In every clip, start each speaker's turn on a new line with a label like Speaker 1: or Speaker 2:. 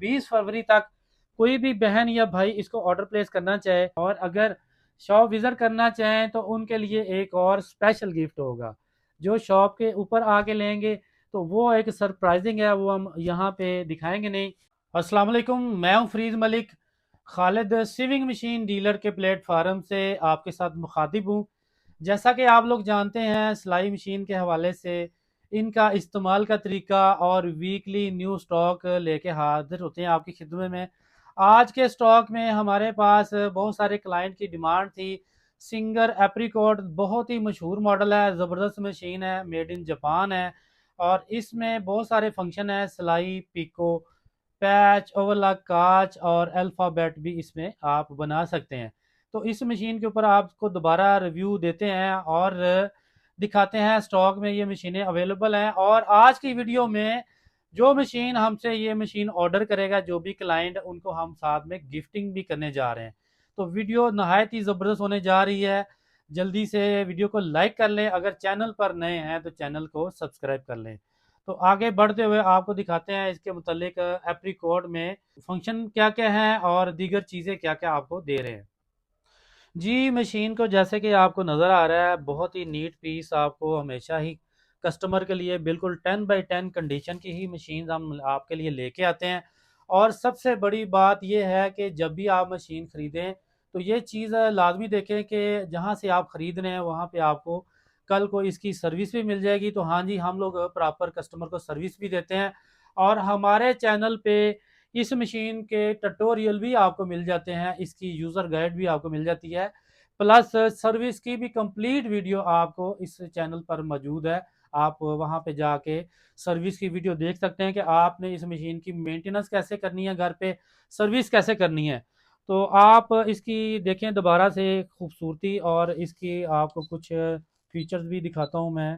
Speaker 1: 20 फरवरी तक कोई भी बहन या भाई इसको ऑर्डर प्लेस करना चाहे और अगर शॉप विजिट करना चाहें तो उनके लिए एक और स्पेशल गिफ्ट होगा। जो शॉप के ऊपर आके लेंगे तो वो एक सरप्राइजिंग है, वो हम यहाँ पे दिखाएंगे नहीं। अस्सलाम वालेकुम, मैं हूँ Farid Malik, Khalid sewing machine dealer के प्लेटफार्म से आपके साथ मुखातिब हूँ। जैसा कि आप लोग जानते हैं, सिलाई मशीन के हवाले से इनका इस्तेमाल का तरीका और वीकली न्यू स्टॉक लेके हाजिर होते हैं आपकी खिदमत में। आज के स्टॉक में हमारे पास बहुत सारे क्लाइंट की डिमांड थी। सिंगर एप्रिकॉट बहुत ही मशहूर मॉडल है, ज़बरदस्त मशीन है, मेड इन जापान है और इसमें बहुत सारे फंक्शन है, सिलाई, पिको, पैच, ओवरलॉक, कांच और अल्फ़ाबेट भी इसमें आप बना सकते हैं। तो इस मशीन के ऊपर आपको दोबारा रिव्यू देते हैं और दिखाते हैं स्टॉक में ये मशीनें अवेलेबल हैं। और आज की वीडियो में जो मशीन हमसे ये मशीन ऑर्डर करेगा, जो भी क्लाइंट, उनको हम साथ में गिफ्टिंग भी करने जा रहे हैं। तो वीडियो नहायत ही ज़बरदस्त होने जा रही है। जल्दी से वीडियो को लाइक कर लें, अगर चैनल पर नए हैं तो चैनल को सब्सक्राइब कर लें। तो आगे बढ़ते हुए आपको दिखाते हैं इसके मुतालिक एप्रीकोड में फंक्शन क्या क्या हैं और दीगर चीज़ें क्या क्या आपको दे रहे हैं। जी, मशीन को जैसे कि आपको नज़र आ रहा है, बहुत ही नीट पीस, आपको हमेशा ही कस्टमर के लिए बिल्कुल 10x10 कंडीशन की ही मशीन हम आपके लिए लेके आते हैं। और सबसे बड़ी बात यह है कि जब भी आप मशीन ख़रीदें तो ये चीज़ लाजमी देखें कि जहाँ से आप ख़रीद रहे हैं वहाँ पे आपको कल को इसकी सर्विस भी मिल जाएगी। तो हाँ जी, हम लोग प्रॉपर कस्टमर को सर्विस भी देते हैं और हमारे चैनल पे इस मशीन के ट्यूटोरियल भी आपको मिल जाते हैं, इसकी यूज़र गाइड भी आपको मिल जाती है, प्लस सर्विस की भी कंप्लीट वीडियो आपको इस चैनल पर मौजूद है। आप वहां पे जाके सर्विस की वीडियो देख सकते हैं कि आपने इस मशीन की मेंटेनेंस कैसे करनी है, घर पे सर्विस कैसे करनी है। तो आप इसकी देखें दोबारा से खूबसूरती, और इसकी आपको कुछ फीचर्स भी दिखाता हूं मैं।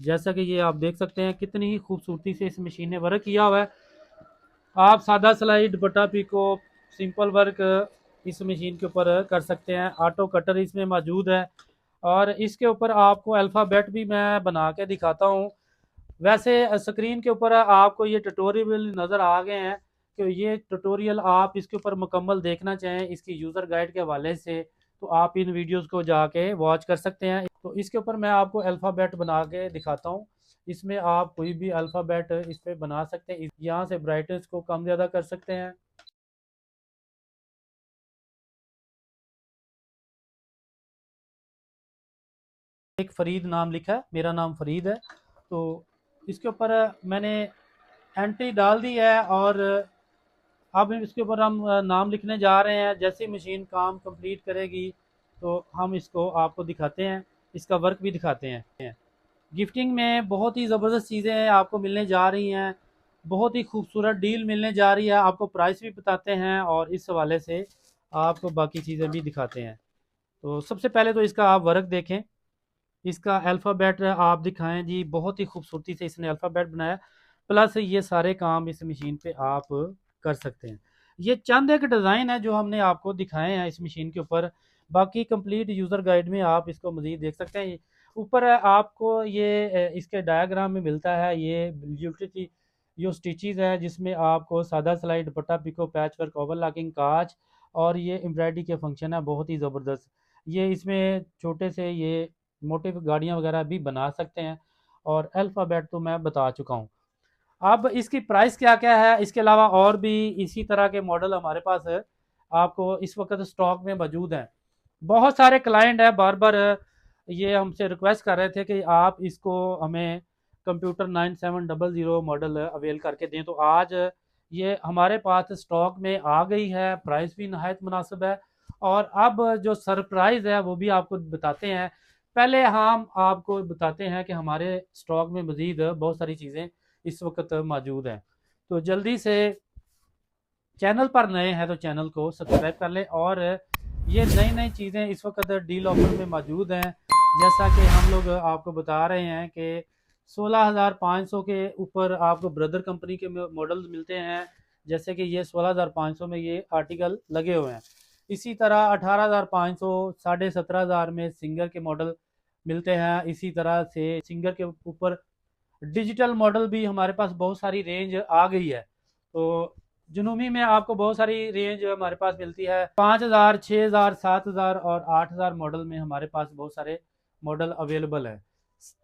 Speaker 1: जैसा कि ये आप देख सकते हैं कितनी ही खूबसूरती से इस मशीन ने वर्क किया हुआ है। आप सादा सिलाई, दुपट्टा, पीको, सिंपल वर्क इस मशीन के ऊपर कर सकते हैं। ऑटो कटर इसमें मौजूद है और इसके ऊपर आपको अल्फ़ाबेट भी मैं बना के दिखाता हूँ। वैसे स्क्रीन के ऊपर आपको ये ट्यूटोरियल नज़र आ गए हैं कि ये ट्यूटोरियल आप इसके ऊपर मुकम्मल देखना चाहें इसकी यूज़र गाइड के हवाले से तो आप इन वीडियोस को जाके वॉच कर सकते हैं। तो इसके ऊपर मैं आपको अल्फ़ाबेट बना के दिखाता हूँ। इसमें आप कोई भी अल्फ़ाबेट इस पे बना सकते हैं। यहाँ से ब्राइटनेस को कम ज़्यादा कर सकते हैं। एक फरीद नाम लिखा है, मेरा नाम फरीद है। तो इसके ऊपर मैंने एंट्री डाल दी है और अब इसके ऊपर हम नाम लिखने जा रहे हैं। जैसे मशीन काम कंप्लीट करेगी तो हम इसको आपको दिखाते हैं, इसका वर्क भी दिखाते हैं। गिफ्टिंग में बहुत ही ज़बरदस्त चीज़ें हैं आपको मिलने जा रही हैं, बहुत ही खूबसूरत डील मिलने जा रही है। आपको प्राइस भी बताते हैं और इस हवाले से आपको बाकी चीज़ें भी दिखाते हैं। तो सबसे पहले तो इसका आप वर्क देखें, इसका अल्फ़ाबेट आप दिखाएं जी, बहुत ही खूबसूरती से इसने अल्फ़ाबेट बनाया। प्लस ये सारे काम इस मशीन पे आप कर सकते हैं। ये चंद एक डिज़ाइन है जो हमने आपको दिखाए हैं इस मशीन के ऊपर। बाकी कंप्लीट यूज़र गाइड में आप इसको मज़ीद देख सकते हैं। ऊपर आपको ये इसके डायग्राम में मिलता है, ये यूटिलिटी जो स्टिचेस है जिसमें आपको सादा सिलाई, दुपट्टा, पिको, पैच वर्क, ओवरलॉकिंग, काज और ये एम्ब्रॉयडरी के फंक्शन है, बहुत ही ज़बरदस्त। ये इसमें छोटे से ये मोटे गाड़ियाँ वगैरह भी बना सकते हैं। और अल्फ़ाबेट तो मैं बता चुका हूँ। अब इसकी प्राइस क्या क्या है, इसके अलावा और भी इसी तरह के मॉडल हमारे पास है, आपको इस वक्त स्टॉक में मौजूद हैं। बहुत सारे क्लाइंट है बार बार ये हमसे रिक्वेस्ट कर रहे थे कि आप इसको हमें कंप्यूटर 9700 मॉडल अवेल करके दें। तो आज ये हमारे पास स्टॉक में आ गई है, प्राइस भी नहायत मुनासिब है। और अब जो सरप्राइज़ है वो भी आपको बताते हैं। पहले हम आपको बताते हैं कि हमारे स्टॉक में मज़ीद बहुत सारी चीज़ें इस वक्त मौजूद हैं। तो जल्दी से चैनल पर नए हैं तो चैनल को सब्सक्राइब कर लें। और ये नई नई चीज़ें इस वक्त डील ऑफर में मौजूद हैं। जैसा कि हम लोग आपको बता रहे हैं कि 16,500 के ऊपर आपको ब्रदर कंपनी के मॉडल मिलते हैं। जैसे कि ये 16,500 में ये आर्टिकल लगे हुए हैं। इसी तरह 18,500, 17,500 में सिंगर के मॉडल मिलते हैं। इसी तरह से सिंगर के ऊपर डिजिटल मॉडल भी हमारे पास बहुत सारी रेंज आ गई है। तो जुनूमी में आपको बहुत सारी रेंज हमारे पास मिलती है, 5000, 6000, 7000 और 8000 मॉडल में हमारे पास बहुत सारे मॉडल अवेलेबल है।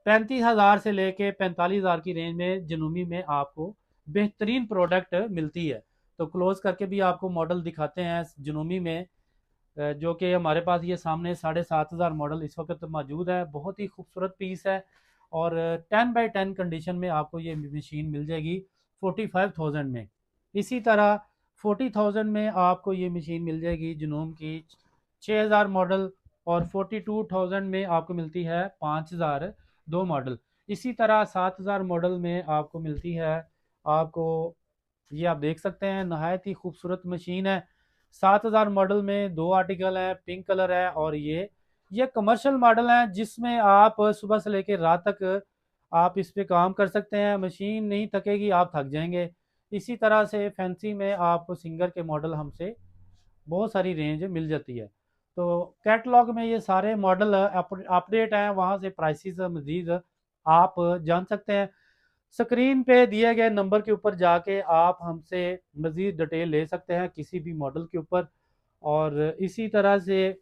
Speaker 1: 35,000 से लेके 45,000 की रेंज में जुनूमी में आपको बेहतरीन प्रोडक्ट मिलती है। तो क्लोज करके भी आपको मॉडल दिखाते हैं जुनूमी में, जो कि हमारे पास ये सामने 7,500 मॉडल इस वक्त मौजूद है। बहुत ही खूबसूरत पीस है और 10x10 कंडीशन में आपको ये मशीन मिल जाएगी 45,000 में। इसी तरह 40,000 में आपको ये मशीन मिल जाएगी जुनून की 6,000 मॉडल, और 42,000 में आपको मिलती है 5,002 मॉडल। इसी तरह 7,000 मॉडल में आपको मिलती है, आपको ये आप देख सकते हैं नहायत ही खूबसूरत मशीन है। 7,000 मॉडल में दो आर्टिकल हैं, पिंक कलर है और ये कमर्शियल मॉडल है जिसमें आप सुबह से लेकर रात तक आप इस पे काम कर सकते हैं। मशीन नहीं थकेगी, आप थक जाएंगे। इसी तरह से फैंसी में आप सिंगर के मॉडल हमसे बहुत सारी रेंज मिल जाती है। तो कैटलॉग में ये सारे मॉडल अपडेट हैं, वहाँ से प्राइसेस मजीद आप जान सकते हैं। स्क्रीन पे दिए गए नंबर के ऊपर जाके आप हमसे मजीद डिटेल ले सकते हैं किसी भी मॉडल के ऊपर। और इसी तरह से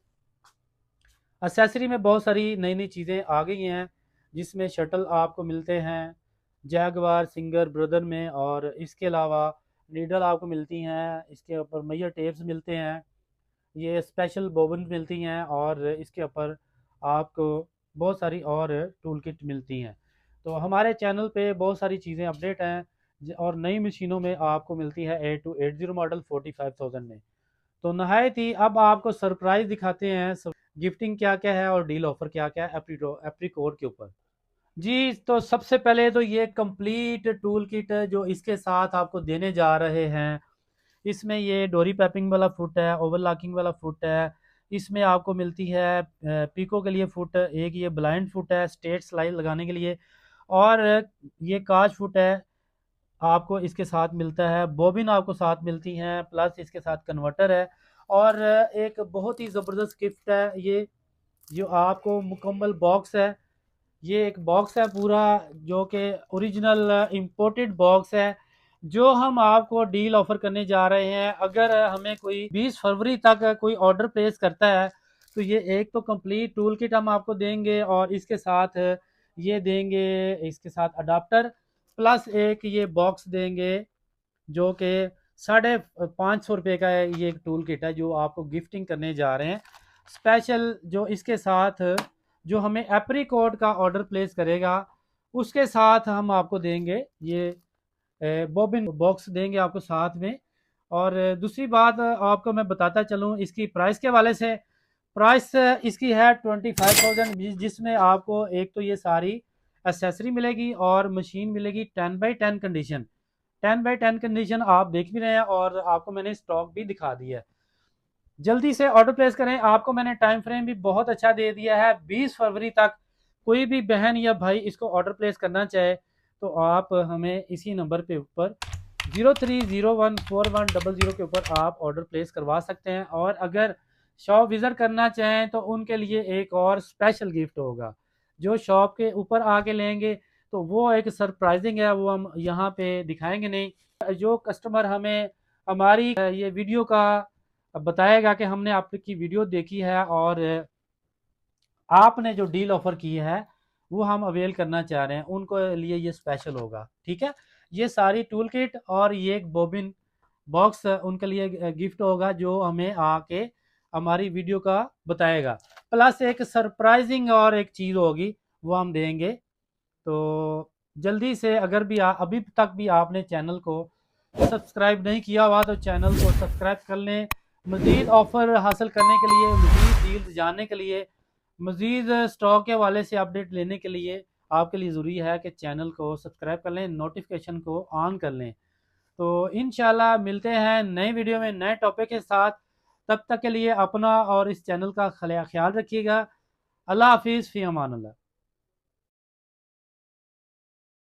Speaker 1: एसेसरी में बहुत सारी नई नई चीज़ें आ गई हैं, जिसमें शटल आपको मिलते हैं जैगवार सिंगर ब्रदर में, और इसके अलावा नीडल आपको मिलती हैं, इसके ऊपर मैयर टेप्स मिलते हैं, ये स्पेशल बोबन मिलती हैं, और इसके ऊपर आपको बहुत सारी और टूल किट मिलती हैं। तो हमारे चैनल पे बहुत सारी चीज़ें अपडेट हैं और नई मशीनों में आपको मिलती है 8280 मॉडल 45,000 में। तो नहायत ही अब आपको सरप्राइज दिखाते हैं गिफ्टिंग क्या क्या है और डील ऑफर क्या क्या है एप्रीकोड के ऊपर। जी, तो सबसे पहले तो ये कंप्लीट टूल किट जो इसके साथ आपको देने जा रहे हैं, इसमें ये डोरी पैपिंग वाला फुट है, ओवरलॉकिंग वाला फुट है, इसमें आपको मिलती है पीको के लिए फुट, एक ये ब्लाइंड फुट है स्ट्रेट स्लाइड लगाने के लिए, और ये काज फुट है आपको इसके साथ मिलता है। बॉबिन आपको साथ मिलती हैं, प्लस इसके साथ कन्वर्टर है, और एक बहुत ही ज़बरदस्त गिफ्ट है ये, जो आपको मुकम्मल बॉक्स है। ये एक बॉक्स है पूरा, जो कि ओरिजिनल इंपोर्टेड बॉक्स है, जो हम आपको डील ऑफर करने जा रहे हैं। अगर हमें कोई 20 फरवरी तक कोई ऑर्डर प्लेस करता है तो ये एक तो कंप्लीट टूल किट हम आपको देंगे, और इसके साथ ये देंगे, इसके साथ अडाप्टर प्लस एक ये बॉक्स देंगे, जो कि 550 रुपये का है। ये एक टूल किट है जो आपको गिफ्टिंग करने जा रहे हैं स्पेशल। जो इसके साथ जो हमें एप्रीकोड का ऑर्डर प्लेस करेगा उसके साथ हम आपको देंगे ये बॉबिन बॉक्स देंगे आपको साथ में। और दूसरी बात आपको मैं बताता चलूँ इसकी प्राइस के हवाले से। प्राइस इसकी है 25,000, जिसमें आपको एक तो ये सारी एसेसरी मिलेगी और मशीन मिलेगी 10x10 कंडीशन। 10x10 कंडीशन आप देख भी रहे हैं और आपको मैंने स्टॉक भी दिखा दिया है। जल्दी से ऑर्डर प्लेस करें, आपको मैंने टाइम फ्रेम भी बहुत अच्छा दे दिया है 20 फरवरी तक। कोई भी बहन या भाई इसको ऑर्डर प्लेस करना चाहे तो आप हमें इसी नंबर पे ऊपर 03014100 के ऊपर आप ऑर्डर प्लेस करवा सकते हैं। और अगर शॉप विज़िट करना चाहें तो उनके लिए एक और स्पेशल गिफ्ट होगा, जो शॉप के ऊपर आके लेंगे तो वो एक सरप्राइजिंग है, वो हम यहाँ पे दिखाएंगे नहीं। जो कस्टमर हमें हमारी ये वीडियो का बताएगा कि हमने आपकी वीडियो देखी है और आपने जो डील ऑफर की है वो हम अवेल करना चाह रहे हैं, उनको लिए ये स्पेशल होगा। ठीक है, ये सारी टूल किट और ये एक बोबिन बॉक्स उनके लिए गिफ्ट होगा, जो हमें आके हमारी वीडियो का बताएगा। प्लस एक सरप्राइजिंग और एक चीज़ होगी वो हम देंगे। तो जल्दी से अगर भी अभी तक भी आपने चैनल को सब्सक्राइब नहीं किया हुआ तो चैनल को सब्सक्राइब कर लें। मज़ीद ऑफ़र हासिल करने के लिए, मज़ीद डील्स जानने के लिए, मज़ीद स्टॉक के हवाले से अपडेट लेने के लिए आपके लिए ज़रूरी है कि चैनल को सब्सक्राइब कर लें, नोटिफिकेशन को ऑन कर लें। तो इंशाल्लाह मिलते हैं नए वीडियो में नए टॉपिक के साथ। तब तक के लिए अपना और इस चैनल का ख्याल रखिएगा। अल्लाह हाफिज़, फ़ी अमान अल्लाह।